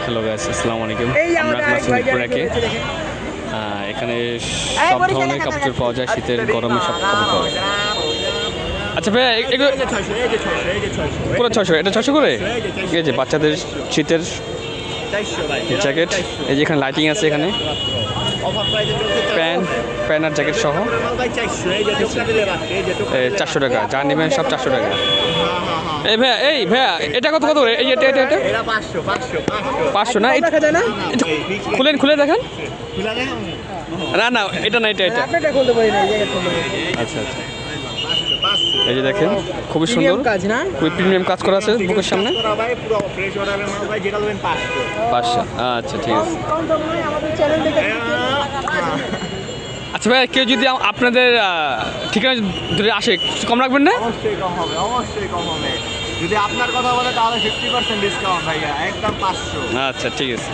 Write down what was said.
Hello guys, আসসালামু আলাইকুম। আমরা এখন আছি মিরপুর একে। এখানে সব ধরনের কাপড় পাওয়া যায়, শীতের গরমে সব কাপড় পাওয়া যায়। আচ্ছা ভাইয়া, এগুলো পুরো 600, এটা 600 করে? ঠিক আছে, বাচ্চাদের শীতের জ্যাকেট। এই যে এখানে লাইটিং আছে, এখানে প্যান্ট আর জ্যাকেট সহ 400 টাকা। যা নেবেন সব 400 টাকা। এই ভাইয়া, এটা কত করে? এই এটা এটা এটা 500 না? খুলে দেখেন। না এটা না, এটা আচ্ছা। এই যে দেখেন, খুবই সুন্দর কাজ, না? খুবই প্রিমিয়াম কাজ করা আছে বুকের সামনে। 500। আচ্ছা, ঠিক আছে। আচ্ছা ভাই, কেউ যদি আপনাদের ঠিকানা ধরে আসে, কম রাখবেন না? অবশ্যই কম হবে। যদি আপনার কথা বলে তাহলে 50% ডিসকাউন্ট ভাইয়া, একদম 500। আচ্ছা, ঠিক আছে।